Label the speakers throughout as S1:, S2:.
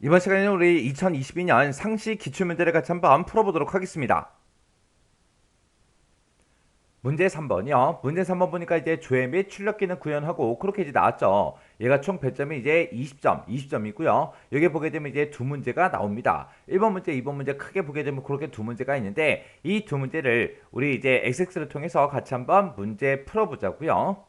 S1: 이번 시간에는 우리 2022년 상시 기출문제를 같이 한번 풀어보도록 하겠습니다. 문제 3번이요. 문제 3번 보니까 이제 조회 및 출력기는 구현하고 그렇게 이제 나왔죠. 얘가 총 배점이 이제 20점, 20점이고요. 여기 보게 되면 이제 두 문제가 나옵니다. 1번 문제, 2번 문제 크게 보게 되면 그렇게 두 문제가 있는데 이 두 문제를 우리 이제 XX를 통해서 같이 한번 문제 풀어보자고요.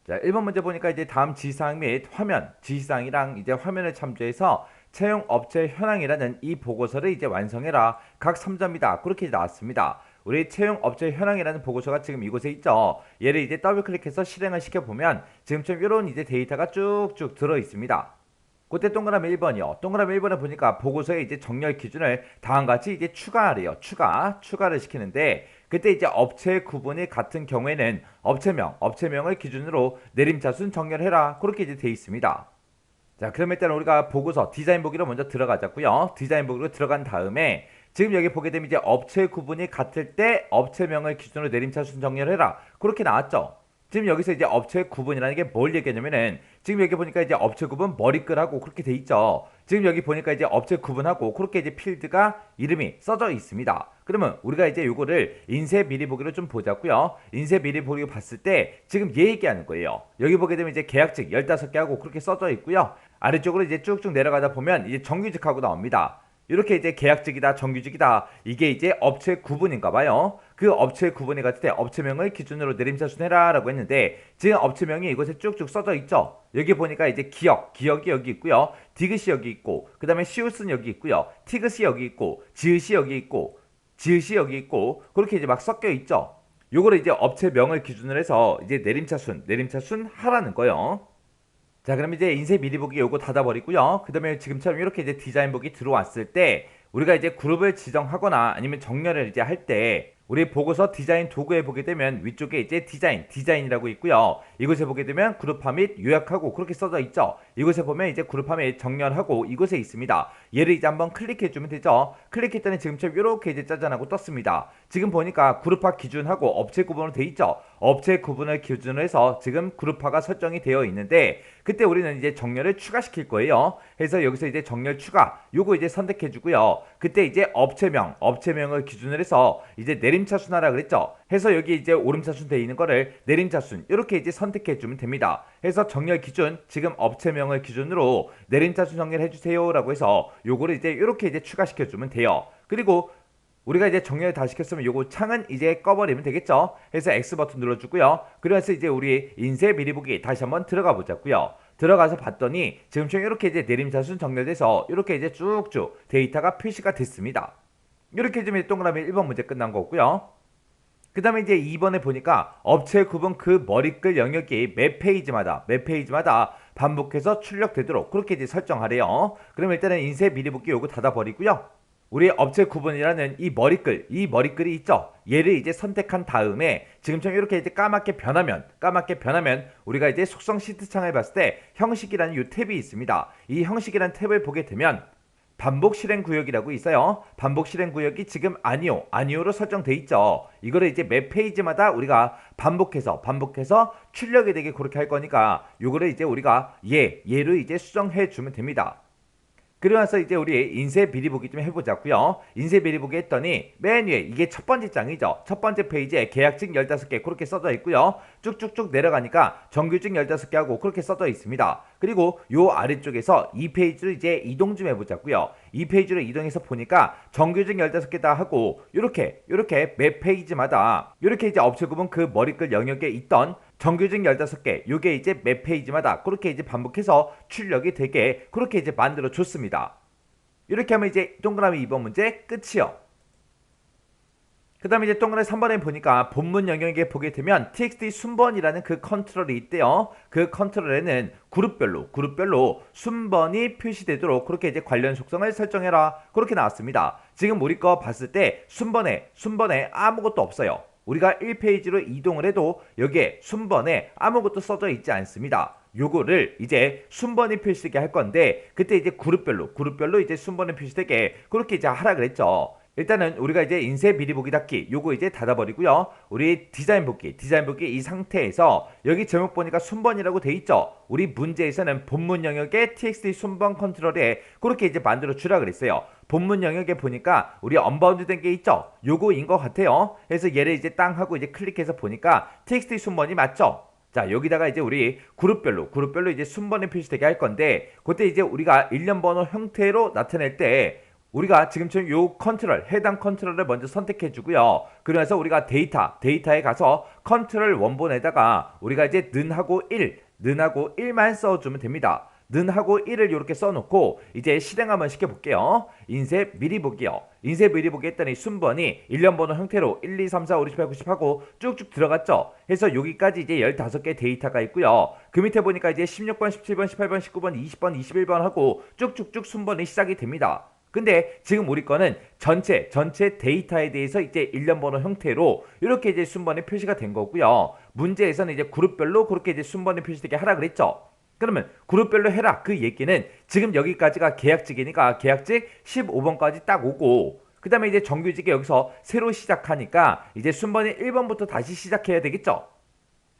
S1: 자, 1번 문제 보니까 이제 다음 지시사항 및 화면, 지시사항이랑 이제 화면을 참조해서 채용 업체 현황이라는 이 보고서를 이제 완성해라. 각 3점이다. 그렇게 나왔습니다. 우리 채용 업체 현황이라는 보고서가 지금 이곳에 있죠. 얘를 이제 더블 클릭해서 실행을 시켜보면 지금처럼 이런 이제 데이터가 쭉쭉 들어 있습니다. 그때 동그라미 1번이요. 동그라미 1번에 보니까 보고서에 이제 정렬 기준을 다음과 같이 이제 추가하래요. 추가를 시키는데 그때 이제 업체 구분이 같은 경우에는 업체명을 기준으로 내림차순 정렬해라. 그렇게 이제 돼 있습니다. 자, 그럼 일단 우리가 보고서 디자인 보기로 먼저 들어가자고요. 디자인 보기로 들어간 다음에 지금 여기 보게 되면 이제 업체 구분이 같을 때 업체명을 기준으로 내림차순 정렬해라. 그렇게 나왔죠. 지금 여기서 이제 업체 구분이라는 게 뭘 얘기하냐면은 지금 여기 보니까 이제 업체 구분 머리글하고 그렇게 돼 있죠. 지금 여기 보니까 이제 업체 구분하고 그렇게 이제 필드가 이름이 써져 있습니다. 그러면 우리가 이제 요거를 인쇄 미리 보기로 좀 보자고요. 인쇄 미리 보기로 봤을 때 지금 얘 얘기하는 거예요. 여기 보게 되면 이제 계약직 15개 하고 그렇게 써져 있고요. 아래쪽으로 이제 쭉쭉 내려가다 보면 이제 정규직하고 나옵니다. 이렇게 이제 계약직이다, 정규직이다. 이게 이제 업체 구분인가 봐요. 그 업체 구분이 같을 때 업체명을 기준으로 내림차순해라 라고 했는데 지금 업체명이 이곳에 쭉쭉 써져 있죠. 여기 보니까 이제 기억이 여기 있고요. 디귿이 여기 있고 그 다음에 시우스는 여기 있고요. 티귿이 여기 있고 지읒이 여기 있고 지읒이 여기 있고 그렇게 이제 막 섞여 있죠. 요거를 이제 업체명을 기준으로 해서 이제 내림차순 하라는 거예요. 자, 그럼 이제 인쇄 미리 보기 요거 닫아버리고요. 그 다음에 지금처럼 이렇게 이제 디자인 보기 들어왔을 때 우리가 이제 그룹을 지정하거나 아니면 정렬을 이제 할 때 우리 보고서 디자인 도구에 보게 되면 위쪽에 이제 디자인이라고 있고요. 이곳에 보게 되면 그룹화 및 요약하고 그렇게 써져 있죠. 이곳에 보면 이제 그룹화 및 정렬하고 이곳에 있습니다. 얘를 이제 한번 클릭해주면 되죠. 클릭했더니 지금처럼 이렇게 이제 짜잔하고 떴습니다. 지금 보니까 그룹화 기준하고 업체 구분으로 돼 있죠. 업체 구분을 기준으로 해서 지금 그룹화가 설정이 되어 있는데 그때 우리는 이제 정렬을 추가시킬 거예요. 그래서 여기서 이제 정렬 추가 요거 이제 선택해 주고요. 그때 이제 업체명을 기준으로 해서 이제 내림차순하라 그랬죠. 해서 여기 이제 오름차순 되어 있는 거를 내림차순 이렇게 이제 선택해 주면 됩니다. 해서 정렬 기준 지금 업체명을 기준으로 내림차순 정렬해 주세요 라고 해서 요거를 이제 이렇게 이제 추가시켜 주면 돼요. 그리고 우리가 이제 정렬 다 시켰으면 요거 창은 이제 꺼버리면 되겠죠. 해서 X 버튼 눌러주고요. 그래서 이제 우리 인쇄 미리 보기 다시 한번 들어가 보자고요. 들어가서 봤더니 지금처럼 이렇게 이제 내림차순 정렬돼서 이렇게 이제 쭉쭉 데이터가 표시가 됐습니다. 이렇게 해주면 동그라미 1번 문제 끝난 거고요. 그 다음에 이제 2번에 보니까 업체 구분 그 머리글 영역이 매 페이지마다 반복해서 출력되도록 그렇게 이제 설정하래요. 그럼 일단은 인쇄 미리 보기 요거 닫아버리고요. 우리 업체 구분이라는 이 머리글이 있죠. 얘를 이제 선택한 다음에 지금처럼 이렇게 이제 까맣게 변하면 우리가 이제 속성 시트 창을 봤을 때 형식이라는 이 탭이 있습니다. 이 형식이라는 탭을 보게 되면 반복 실행 구역이라고 있어요. 반복 실행 구역이 지금 아니오로 설정돼 있죠. 이거를 이제 매 페이지마다 우리가 반복해서 출력이 되게 그렇게 할 거니까 요거를 이제 우리가 얘를 이제 수정해 주면 됩니다. 그러면서 이제 우리 인쇄 비리 보기 좀 해보자고요. 인쇄 비리 보기 했더니 맨 위에 이게 첫 번째 장이죠. 첫 번째 페이지에 계약직 15개 그렇게 써져 있고요. 쭉쭉쭉 내려가니까 정규직 15개 하고 그렇게 써져 있습니다. 그리고 요 아래쪽에서 이 페이지로 이제 이동 좀 해보자고요. 이 페이지로 이동해서 보니까 정규직 15개다 하고 요렇게 매 페이지마다 요렇게 이제 업체 구분 그 머리글 영역에 있던 정규직 15개 요게 이제 매 페이지마다 그렇게 이제 반복해서 출력이 되게 그렇게 이제 만들어 줬습니다. 이렇게 하면 이제 동그라미 2번 문제 끝이요. 그 다음에 이제 동그라미 3번에 보니까 본문 영역에 보게 되면 txt 순번이라는 그 컨트롤이 있대요. 그 컨트롤에는 그룹별로 순번이 표시되도록 그렇게 이제 관련 속성을 설정해라 그렇게 나왔습니다. 지금 우리 거 봤을 때 순번에 아무것도 없어요. 우리가 1페이지로 이동을 해도 여기에 순번에 아무것도 써져 있지 않습니다. 요거를 이제 순번이 표시되게 할 건데 그때 이제 그룹별로 이제 순번이 표시되게 그렇게 이제 하라 그랬죠. 일단은 우리가 이제 인쇄 미리 보기 닫기 요거 이제 닫아버리고요. 우리 디자인 보기 이 상태에서 여기 제목 보니까 순번이라고 돼 있죠. 우리 문제에서는 본문 영역에 txt 순번 컨트롤에 그렇게 이제 만들어 주라 그랬어요. 본문 영역에 보니까 우리 언바운드 된 게 있죠. 요거인 것 같아요. 그래서 얘를 이제 땅 하고 이제 클릭해서 보니까 txt 순번이 맞죠. 자, 여기다가 이제 우리 그룹별로 이제 순번이 표시되게 할 건데, 그때 이제 우리가 일련 번호 형태로 나타낼 때 우리가 지금처럼 요 컨트롤, 해당 컨트롤을 먼저 선택해 주고요. 그래서 우리가 데이터에 가서 컨트롤 원본에다가 우리가 이제 는하고 1만 써주면 됩니다. 는하고 1을 이렇게 써놓고 이제 실행 한번 시켜볼게요. 인쇄 미리 보기요. 인쇄 미리 보기 했더니 순번이 일련번호 형태로 1, 2, 3, 4, 5, 6, 7, 8, 90 하고 쭉쭉 들어갔죠. 해서 여기까지 이제 15개 데이터가 있고요. 그 밑에 보니까 이제 16번, 17번, 18번, 19번, 20번, 21번 하고 쭉쭉쭉 순번이 시작이 됩니다. 근데 지금 우리 거는 전체 데이터에 대해서 이제 일련번호 형태로 이렇게 이제 순번이 표시가 된 거고요. 문제에서는 이제 그룹별로 그렇게 이제 순번이 표시되게 하라 그랬죠. 그러면 그룹별로 해라 그 얘기는 지금 여기까지가 계약직이니까 계약직 15번까지 딱 오고, 그 다음에 이제 정규직이 여기서 새로 시작하니까 이제 순번이 1번부터 다시 시작해야 되겠죠.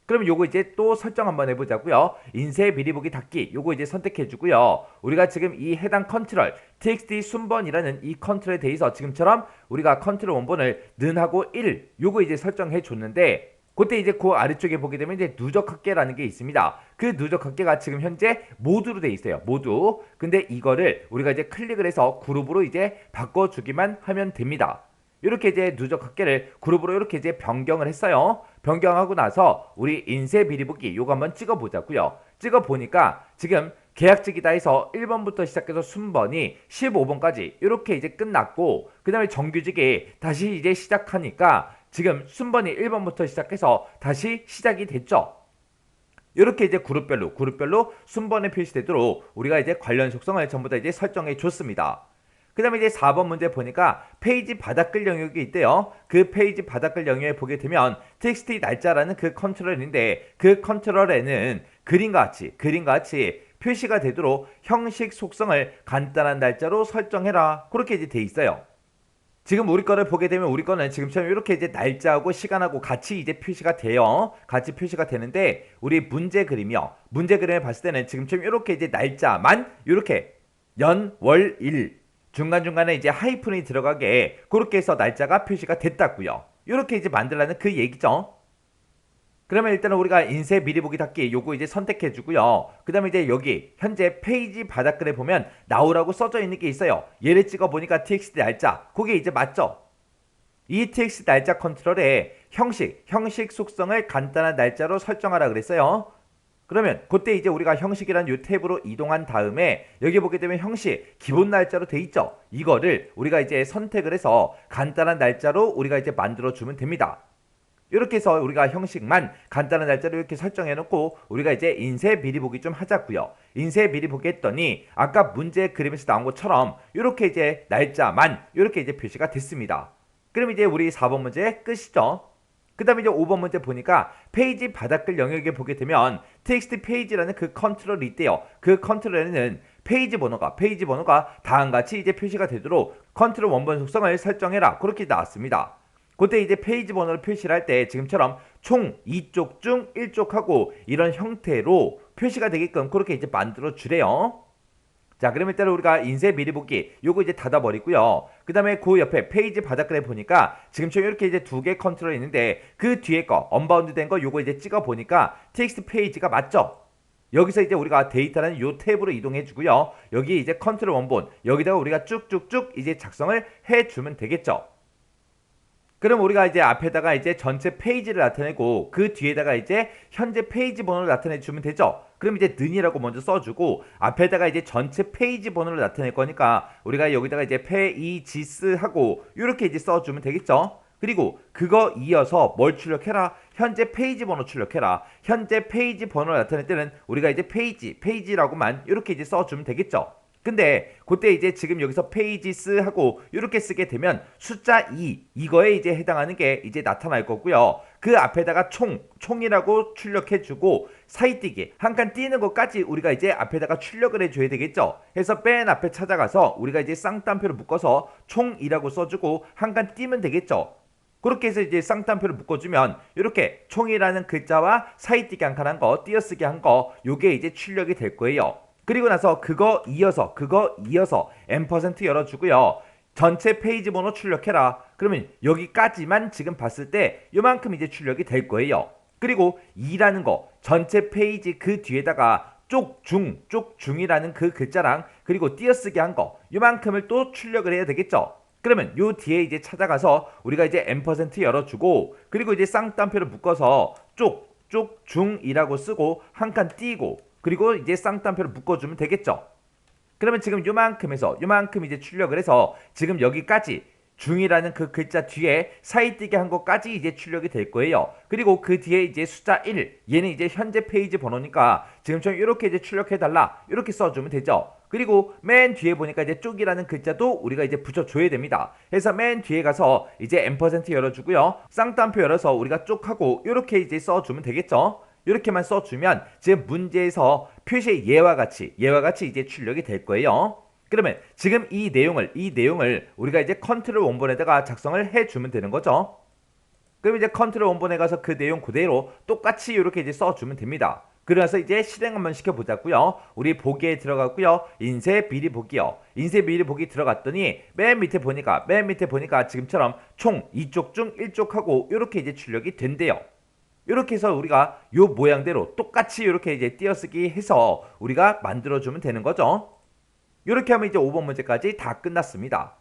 S1: 그러면 요거 이제 또 설정 한번 해보자고요. 인쇄 미리 보기 닫기 요거 이제 선택해주고요. 우리가 지금 이 해당 컨트롤 txt 순번이라는 이 컨트롤에 대해서 지금처럼 우리가 컨트롤 원본을 는하고 1 요거 이제 설정해 줬는데, 그때 이제 그 아래쪽에 보게 되면 이제 누적 합계라는 게 있습니다. 그 누적 합계가 지금 현재 모두로 돼 있어요. 모두. 근데 이거를 우리가 이제 클릭을 해서 그룹으로 이제 바꿔주기만 하면 됩니다. 이렇게 이제 누적 합계를 그룹으로 이렇게 이제 변경을 했어요. 변경하고 나서 우리 인쇄 미리 보기 요거 한번 찍어 보자고요. 찍어 보니까 지금 계약직이다 해서 1번부터 시작해서 순번이 15번까지 이렇게 이제 끝났고, 그 다음에 정규직이 다시 이제 시작하니까 지금 순번이 1번부터 시작해서 다시 시작이 됐죠. 이렇게 이제 그룹별로 순번에 표시되도록 우리가 이제 관련 속성을 전부 다 이제 설정해 줬습니다. 그 다음에 이제 4번 문제 보니까 페이지 바닥글 영역이 있대요. 그 페이지 바닥글 영역에 보게 되면 txt 날짜라는 그 컨트롤인데, 그 컨트롤에는 그림과 같이 표시가 되도록 형식 속성을 간단한 날짜로 설정해라 그렇게 이제 돼 있어요. 지금 우리 거를 보게 되면 우리 거는 지금처럼 이렇게 이제 날짜하고 시간하고 같이 이제 표시가 돼요. 같이 표시가 되는데, 우리 문제 그림을 봤을 때는 지금처럼 이렇게 이제 날짜만 이렇게 연, 월, 일 중간중간에 이제 하이픈이 들어가게 그렇게 해서 날짜가 표시가 됐다고요. 이렇게 이제 만들라는 그 얘기죠. 그러면 일단은 우리가 인쇄 미리 보기 닫기 요거 이제 선택해 주고요. 그 다음에 이제 여기 현재 페이지 바닥글에 보면 나오라고 써져 있는 게 있어요. 얘를 찍어 보니까 txt 날짜 그게 이제 맞죠. 이 txt 날짜 컨트롤에 형식 속성을 간단한 날짜로 설정하라 그랬어요. 그러면 그때 이제 우리가 형식이란 요 탭으로 이동한 다음에 여기 보게 되면 형식 기본 날짜로 돼 있죠. 이거를 우리가 이제 선택을 해서 간단한 날짜로 우리가 이제 만들어 주면 됩니다. 이렇게 해서 우리가 형식만 간단한 날짜로 이렇게 설정해 놓고 우리가 이제 인쇄 미리 보기 좀 하자고요. 인쇄 미리 보기 했더니 아까 문제 그림에서 나온 것처럼 이렇게 이제 날짜만 이렇게 이제 표시가 됐습니다. 그럼 이제 우리 4번 문제 끝이죠. 그 다음에 이제 5번 문제 보니까 페이지 바닥글 영역에 보게 되면 txt 페이지라는 그 컨트롤이 있대요. 그 컨트롤에는 페이지 번호가 다음같이 이제 표시가 되도록 컨트롤 원본 속성을 설정해라 그렇게 나왔습니다. 그때 이제 페이지 번호를 표시를 할 때 지금처럼 총 2쪽 중 1쪽하고 이런 형태로 표시가 되게끔 그렇게 이제 만들어 주래요. 자, 그럼 일단 우리가 인쇄 미리 보기 요거 이제 닫아버리고요. 그 다음에 그 옆에 페이지 바닥글에 보니까 지금처럼 이렇게 이제 두 개 컨트롤이 있는데, 그 뒤에 거 언바운드 된 거 요거 이제 찍어 보니까 텍스트 페이지가 맞죠. 여기서 이제 우리가 데이터라는 요 탭으로 이동해 주고요. 여기 이제 컨트롤 원본 여기다가 우리가 쭉쭉쭉 이제 작성을 해 주면 되겠죠. 그럼 우리가 이제 앞에다가 이제 전체 페이지를 나타내고 그 뒤에다가 이제 현재 페이지 번호를 나타내 주면 되죠. 그럼 이제 는이라고 먼저 써주고 앞에다가 이제 전체 페이지 번호를 나타낼 거니까 우리가 여기다가 이제 페이지스 하고 이렇게 이제 써주면 되겠죠. 그리고 그거 이어서 뭘 출력해라? 현재 페이지 번호 출력해라. 현재 페이지 번호를 나타낼 때는 우리가 이제 페이지라고만 이렇게 이제 써주면 되겠죠. 근데 그때 이제 지금 여기서 페이지스 하고 이렇게 쓰게 되면 숫자 2 이거에 이제 해당하는 게 이제 나타날 거고요. 그 앞에다가 총이라고 출력해주고 사이뛰기 한 칸 띄는 것까지 우리가 이제 앞에다가 출력을 해줘야 되겠죠. 해서 맨 앞에 찾아가서 우리가 이제 쌍따옴표를 묶어서 총이라고 써주고 한 칸 띄면 되겠죠. 그렇게 해서 이제 쌍따옴표를 묶어주면 이렇게 총이라는 글자와 사이뛰기 한 칸 한 거, 띄어쓰기 한 거, 요게 이제 출력이 될 거예요. 그리고 나서 그거 이어서 M% 열어주고요. 전체 페이지 번호 출력해라. 그러면 여기까지만 지금 봤을 때 요만큼 이제 출력이 될 거예요. 그리고 2라는 거 전체 페이지 그 뒤에다가 쪽중이라는 그 글자랑 그리고 띄어쓰기 한 거 요만큼을 또 출력을 해야 되겠죠. 그러면 요 뒤에 이제 찾아가서 우리가 이제 M% 열어주고 그리고 이제 쌍따옴표를 묶어서 쪽중이라고 쓰고 한 칸 띄고 그리고 이제 쌍따옴표를 묶어주면 되겠죠. 그러면 지금 요만큼에서 요만큼 이제 출력을 해서 지금 여기까지 중이라는 그 글자 뒤에 사이뛰기 한 것까지 이제 출력이 될 거예요. 그리고 그 뒤에 이제 숫자 1 얘는 이제 현재 페이지 번호니까 지금처럼 이렇게 이제 출력해달라 이렇게 써주면 되죠. 그리고 맨 뒤에 보니까 이제 쪽이라는 글자도 우리가 이제 붙여줘야 됩니다. 그래서 맨 뒤에 가서 이제 M% 열어주고요. 쌍따옴표 열어서 우리가 쪽하고 이렇게 이제 써주면 되겠죠. 이렇게만 써주면 지금 문제에서 표시의 예와 같이 이제 출력이 될 거예요. 그러면 지금 이 내용을 우리가 이제 컨트롤 원본에다가 작성을 해주면 되는 거죠. 그럼 이제 컨트롤 원본에 가서 그 내용 그대로 똑같이 이렇게 이제 써주면 됩니다. 그래서 이제 실행 한번 시켜보자고요. 우리 보기에 들어갔고요. 인쇄 미리 보기요. 인쇄 미리 보기 들어갔더니 맨 밑에 보니까 지금처럼 총 2쪽 중 1쪽하고 이렇게 이제 출력이 된대요. 이렇게 해서 우리가 요 모양대로 똑같이 이렇게 이제 띄어쓰기 해서 우리가 만들어주면 되는 거죠. 이렇게 하면 이제 5번 문제까지 다 끝났습니다.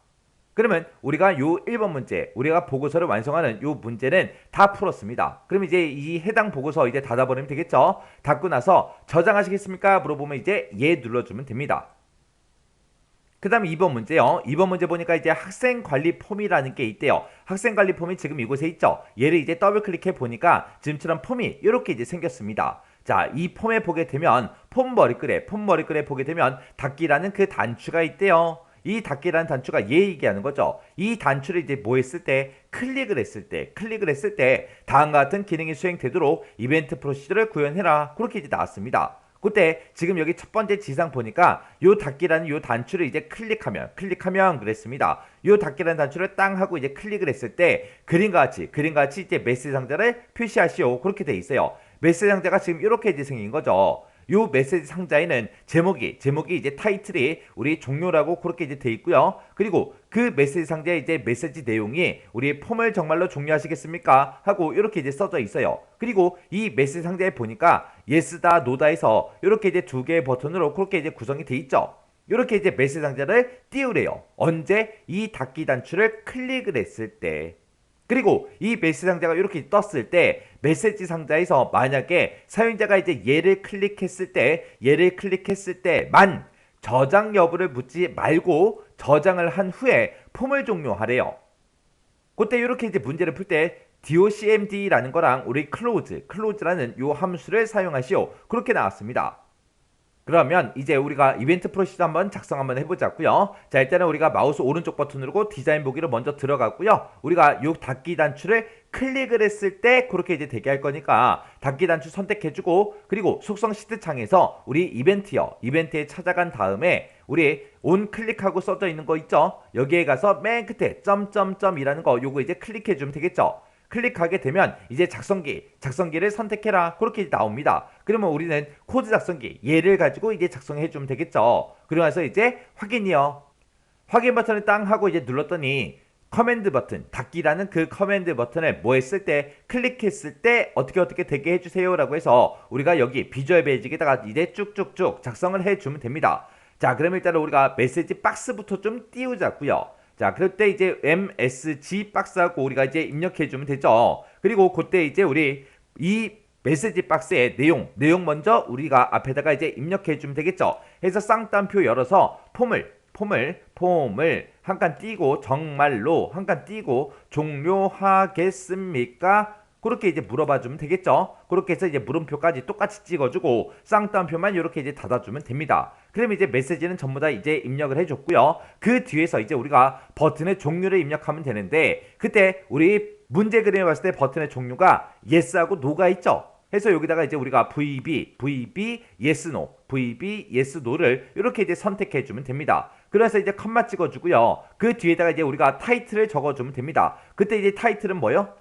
S1: 그러면 우리가 요 1번 문제, 우리가 보고서를 완성하는 요 문제는 다 풀었습니다. 그럼 이제 이 해당 보고서 이제 닫아버리면 되겠죠. 닫고 나서 저장하시겠습니까? 물어보면 이제 예 눌러주면 됩니다. 그 다음 2번 문제요. 2번 문제 보니까 이제 학생관리 폼이라는 게 있대요. 학생관리 폼이 지금 이곳에 있죠. 얘를 이제 더블 클릭해 보니까 지금처럼 폼이 이렇게 이제 생겼습니다. 자, 이 폼에 보게 되면 폼 머리글에 보게 되면 닫기라는 그 단추가 있대요. 이 닫기라는 단추가 얘기하는 거죠. 이 단추를 이제 뭐 했을 때 클릭을 했을 때 다음과 같은 기능이 수행되도록 이벤트 프로시저를 구현해라. 그렇게 이제 나왔습니다. 그때 지금 여기 첫 번째 지상 보니까 요 닫기라는 요 단추를 이제 클릭하면 그랬습니다. 요 닫기라는 단추를 땅 하고 이제 클릭을 했을 때 그림과 같이 이제 메시지 상자를 표시하시오. 그렇게 돼 있어요. 메시지 상자가 지금 이렇게 이제 생긴 거죠. 요 메시지 상자에는 제목이 이제 타이틀이 우리 종료라고 그렇게 이제 돼 있고요. 그리고 그 메시지 상자에 이제 메시지 내용이 우리 폼을 정말로 종료하시겠습니까? 하고 이렇게 이제 써져 있어요. 그리고 이 메시지 상자에 보니까 예스다 노다에서 이렇게 이제 두 개의 버튼으로 그렇게 이제 구성이 돼 있죠. 이렇게 이제 메시지 상자를 띄우래요. 언제? 이 닫기 단추를 클릭을 했을 때. 그리고 이 메시지 상자가 이렇게 떴을 때 메시지 상자에서 만약에 사용자가 이제 얘를 클릭했을 때만 저장 여부를 묻지 말고 저장을 한 후에 폼을 종료하래요. 그때 이렇게 이제 문제를 풀 때 docmd라는 거랑 우리 close라는 요 함수를 사용하시오. 그렇게 나왔습니다. 그러면 이제 우리가 이벤트 프로시저 한번 작성 한번 해보자고요. 자, 일단은 우리가 마우스 오른쪽 버튼 누르고 디자인 보기로 먼저 들어갔고요. 우리가 요 닫기 단추를 클릭을 했을 때 그렇게 이제 되게 할 거니까 닫기 단추 선택해주고 그리고 속성 시트 창에서 우리 이벤트에 찾아간 다음에 우리 온 클릭하고 써져 있는 거 있죠? 여기에 가서 맨 끝에 점점점이라는 거 요거 이제 클릭해주면 되겠죠? 클릭하게 되면 이제 작성기를 선택해라. 그렇게 나옵니다. 그러면 우리는 코드 작성기 얘를 가지고 이제 작성해 주면 되겠죠. 그러고 나서 이제 확인이요. 확인 버튼을 땅 하고 이제 눌렀더니 커맨드 버튼, 닫기라는 그 커맨드 버튼을 뭐 했을 때 클릭했을 때 어떻게 되게 해주세요 라고 해서 우리가 여기 비주얼 베이직에다가 이제 쭉쭉쭉 작성을 해주면 됩니다. 자, 그러면 일단 우리가 메시지 박스부터 좀 띄우자고요. 자, 그럴 때 이제 MSG 박스하고 우리가 이제 입력해주면 되죠. 그리고 그때 이제 우리 이 메시지 박스의 내용 먼저 우리가 앞에다가 이제 입력해주면 되겠죠. 해서 쌍따옴표 열어서 폼을 한 칸 띄고 정말로 한 칸 띄고 종료하겠습니까? 그렇게 이제 물어봐 주면 되겠죠. 그렇게 해서 이제 물음표까지 똑같이 찍어주고 쌍따옴표만 이렇게 이제 닫아주면 됩니다. 그러면 이제 메시지는 전부 다 이제 입력을 해줬고요. 그 뒤에서 이제 우리가 버튼의 종류를 입력하면 되는데 그때 우리 문제 그림을 봤을 때 버튼의 종류가 yes하고 no가 있죠. 해서 여기다가 이제 우리가 VB, yes, no, VB, yes, no를 이렇게 이제 선택해 주면 됩니다. 그래서 이제 컴마 찍어주고요. 그 뒤에다가 이제 우리가 타이틀을 적어주면 됩니다. 그때 이제 타이틀은 뭐요?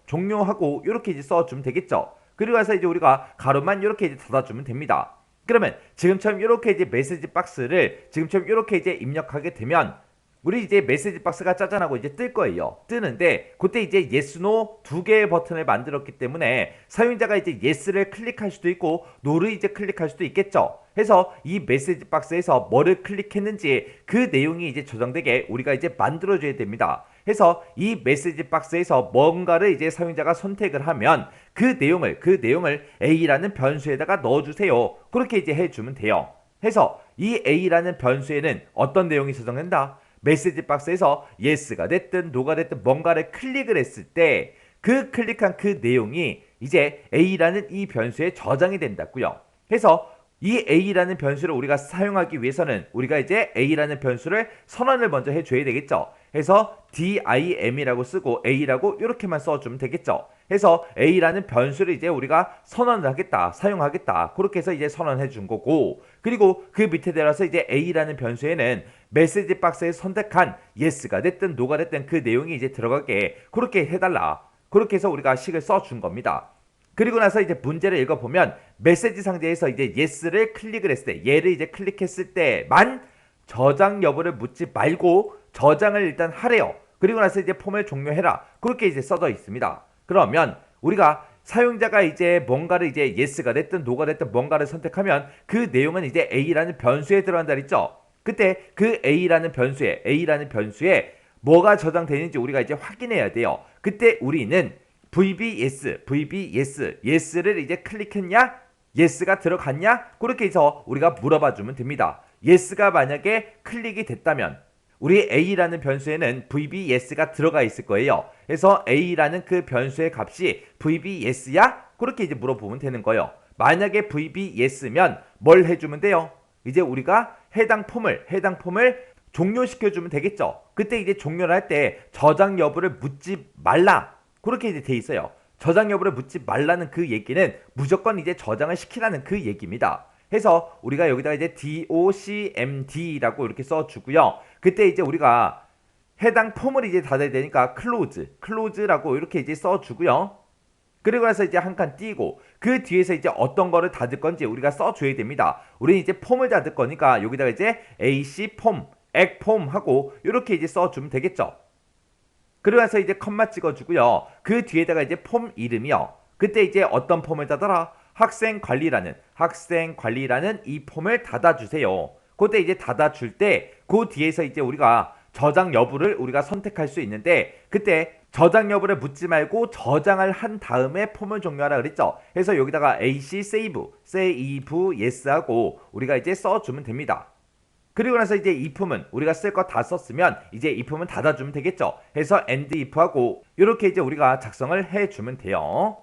S1: 종료하고 이렇게 이제 써주면 되겠죠. 그리고 나서 이제 우리가 가로만 이렇게 이제 닫아주면 됩니다. 그러면 지금처럼 이렇게 이제 메시지 박스를 지금처럼 이렇게 이제 입력하게 되면 우리 이제 메시지 박스가 짜잔하고 이제 뜰 거예요. 뜨는데 그때 이제 yes, no 두 개의 버튼을 만들었기 때문에 사용자가 이제 yes를 클릭할 수도 있고 no를 이제 클릭할 수도 있겠죠. 해서 이 메시지 박스에서 뭐를 클릭했는지 그 내용이 이제 저장되게 우리가 이제 만들어줘야 됩니다. 해서 이 메시지 박스에서 뭔가를 이제 사용자가 선택을 하면 그 내용을 A라는 변수에다가 넣어주세요. 그렇게 이제 해주면 돼요. 해서 이 A라는 변수에는 어떤 내용이 저장된다? 메시지 박스에서 yes가 됐든 no가 됐든 뭔가를 클릭을 했을 때 그 클릭한 그 내용이 이제 A라는 이 변수에 저장이 된다고요. 해서 이 A라는 변수를 우리가 사용하기 위해서는 우리가 이제 A라는 변수를 선언을 먼저 해줘야 되겠죠. 해서 dim이라고 쓰고 A라고 이렇게만 써주면 되겠죠. 해서 A라는 변수를 이제 우리가 선언을 하겠다, 사용하겠다. 그렇게 해서 이제 선언해 준 거고, 그리고 그 밑에 내려서 이제 A라는 변수에는 메시지 박스에 선택한 yes가 됐든 no가 됐든 그 내용이 이제 들어가게 그렇게 해달라. 그렇게 해서 우리가 식을 써준 겁니다. 그리고 나서 이제 문제를 읽어보면 메시지 상자에서 이제 yes를 클릭을 했을 때, 얘를 이제 클릭했을 때만 저장 여부를 묻지 말고 저장을 일단 하래요. 그리고 나서 이제 폼을 종료해라. 그렇게 이제 써져 있습니다. 그러면 우리가 사용자가 이제 뭔가를 이제 yes가 됐든 no가 됐든 뭔가를 선택하면 그 내용은 이제 A라는 변수에 들어간다 그랬죠. 그때 그 A라는 변수에 뭐가 저장되는지 우리가 이제 확인해야 돼요. 그때 우리는 VB yes, yes를 이제 클릭했냐? yes가 들어갔냐? 그렇게 해서 우리가 물어봐 주면 됩니다. yes가 만약에 클릭이 됐다면 우리 A라는 변수에는 VB yes가 들어가 있을 거예요. 그래서 A라는 그 변수의 값이 VB yes야? 그렇게 이제 물어보면 되는 거예요. 만약에 VB yes면 뭘 해주면 돼요? 이제 우리가 해당 폼을 종료시켜주면 되겠죠. 그때 이제 종료를 할 때 저장 여부를 묻지 말라. 그렇게 이제 돼 있어요. 저장 여부를 묻지 말라는 그 얘기는 무조건 이제 저장을 시키라는 그 얘기입니다. 해서 우리가 여기다가 이제 docmd라고 이렇게 써주고요. 그때 이제 우리가 해당 폼을 이제 닫아야 되니까 close라고 이렇게 이제 써주고요. 그리고 나서 이제 한 칸 띄고 그 뒤에서 이제 어떤 거를 닫을 건지 우리가 써줘야 됩니다. 우리는 이제 폼을 닫을 거니까 여기다가 이제 ac 폼, egg 폼 하고 이렇게 이제 써주면 되겠죠. 그리고 나서 이제 컴마 찍어주고요. 그 뒤에다가 이제 폼 이름이요. 그때 이제 어떤 폼을 닫아라? 학생 관리라는 이 폼을 닫아주세요. 그때 이제 닫아줄 때 그 뒤에서 이제 우리가 저장 여부를 우리가 선택할 수 있는데 그때 저장 여부를 묻지 말고 저장을 한 다음에 폼을 종료하라 그랬죠. 그래서 여기다가 ac save yes 하고 우리가 이제 써주면 됩니다. 그리고 나서 이제 if은 우리가 쓸 거 다 썼으면 이제 if은 닫아주면 되겠죠. 해서 end if 하고 이렇게 이제 우리가 작성을 해주면 돼요.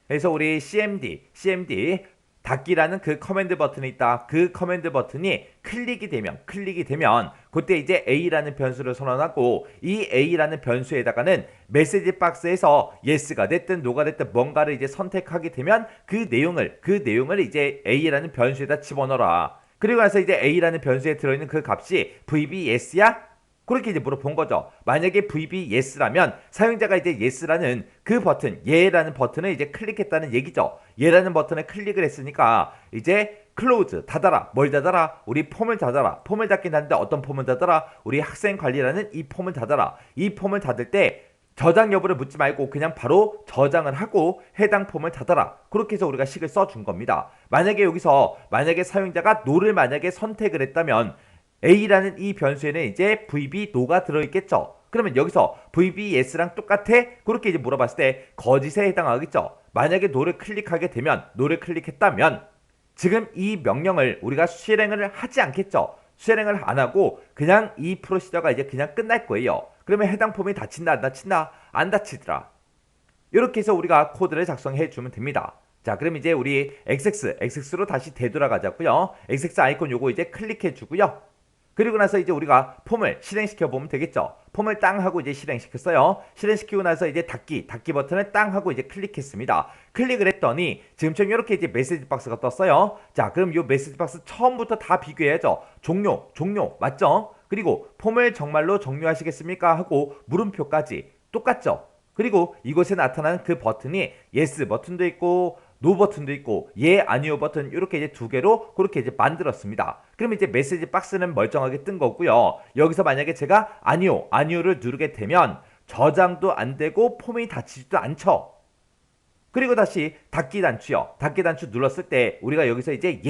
S1: 그래서 우리 cmd 닫기라는 그 커맨드 버튼이 있다. 그 커맨드 버튼이 클릭이 되면 그때 이제 A라는 변수를 선언하고 이 A라는 변수에다가는 메시지 박스에서 yes가 됐든 no가 됐든 뭔가를 이제 선택하게 되면 그 내용을 이제 A라는 변수에다 집어넣어라. 그리고 나서 이제 A라는 변수에 들어있는 그 값이 VB yes야? 그렇게 이제 물어본 거죠. 만약에 VB yes라면 사용자가 이제 yes라는 그 버튼, 얘라는 버튼을 이제 클릭했다는 얘기죠. 얘라는 버튼을 클릭을 했으니까 이제 close, 닫아라. 뭘 닫아라? 우리 폼을 닫아라. 폼을 닫긴 하는데 어떤 폼을 닫아라? 우리 학생 관리라는 이 폼을 닫아라. 이 폼을 닫을 때 저장 여부를 묻지 말고 그냥 바로 저장을 하고 해당 폼을 닫아라. 그렇게 해서 우리가 식을 써준 겁니다. 만약에 사용자가 no를 만약에 선택을 했다면 A라는 이 변수에는 이제 VB no가 들어있겠죠. 그러면 여기서 VB yes랑 똑같아? 그렇게 이제 물어봤을 때 거짓에 해당하겠죠. 만약에 no를 클릭했다면 지금 이 명령을 우리가 실행을 하지 않겠죠. 실행을 안 하고 그냥 이 프로시저가 이제 그냥 끝날 거예요. 그러면 해당 폼이 닫힌다 안 닫힌다? 안 닫히더라. 이렇게 해서 우리가 코드를 작성해 주면 됩니다. 자, 그럼 이제 우리 xx로 다시 되돌아가자고요. xx 아이콘 요거 이제 클릭해 주고요. 그리고 나서 이제 우리가 폼을 실행시켜 보면 되겠죠. 폼을 땅 하고 이제 실행시켰어요. 실행시키고 나서 이제 닫기 버튼을 땅 하고 이제 클릭했습니다. 클릭을 했더니 지금처럼 이렇게 이제 메시지 박스가 떴어요. 자, 그럼 이 메시지 박스 처음부터 다 비교해야죠. 종료, 맞죠? 그리고 폼을 정말로 종료하시겠습니까? 하고 물음표까지 똑같죠. 그리고 이곳에 나타나는 그 버튼이 yes 버튼도 있고 노 버튼도 있고 예 아니요 버튼 이렇게 이제 두 개로 그렇게 이제 만들었습니다. 그럼 이제 메시지 박스는 멀쩡하게 뜬 거고요. 여기서 만약에 제가 아니요를 누르게 되면 저장도 안 되고 폼이 닫히지도 않죠. 그리고 다시 닫기 단추요. 닫기 단추 눌렀을 때 우리가 여기서 이제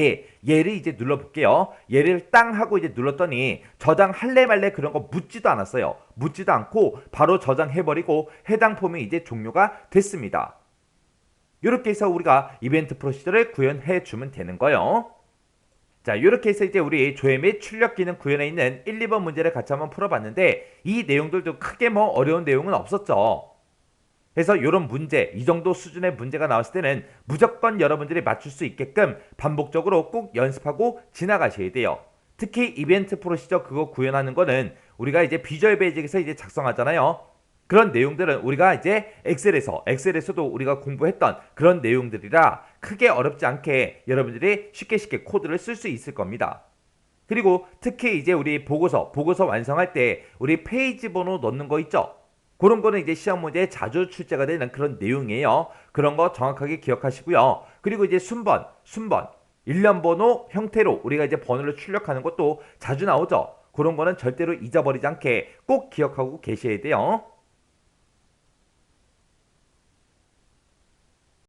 S1: 얘를 이제 눌러볼게요. 얘를 땅 하고 이제 눌렀더니 저장할래 말래 그런 거 묻지도 않았어요. 묻지도 않고 바로 저장해버리고 해당 폼이 이제 종료가 됐습니다. 이렇게 해서 우리가 이벤트 프로시저를 구현해 주면 되는 거예요. 자, 이렇게 해서 이제 우리 조회 및 출력 기능 구현에 있는 1, 2번 문제를 같이 한번 풀어봤는데 이 내용들도 크게 뭐 어려운 내용은 없었죠. 그래서 이런 문제, 이 정도 수준의 문제가 나왔을 때는 무조건 여러분들이 맞출 수 있게끔 반복적으로 꼭 연습하고 지나가셔야 돼요. 특히 이벤트 프로시저 그거 구현하는 거는 우리가 이제 비주얼 베이직에서 이제 작성하잖아요. 그런 내용들은 우리가 이제 엑셀에서도 우리가 공부했던 그런 내용들이라 크게 어렵지 않게 여러분들이 쉽게 코드를 쓸 수 있을 겁니다. 그리고 특히 이제 우리 보고서 완성할 때 우리 페이지 번호 넣는 거 있죠? 그런 거는 이제 시험 문제에 자주 출제가 되는 그런 내용이에요. 그런 거 정확하게 기억하시고요. 그리고 이제 순번, 일련 번호 형태로 우리가 이제 번호를 출력하는 것도 자주 나오죠. 그런 거는 절대로 잊어버리지 않게 꼭 기억하고 계셔야 돼요.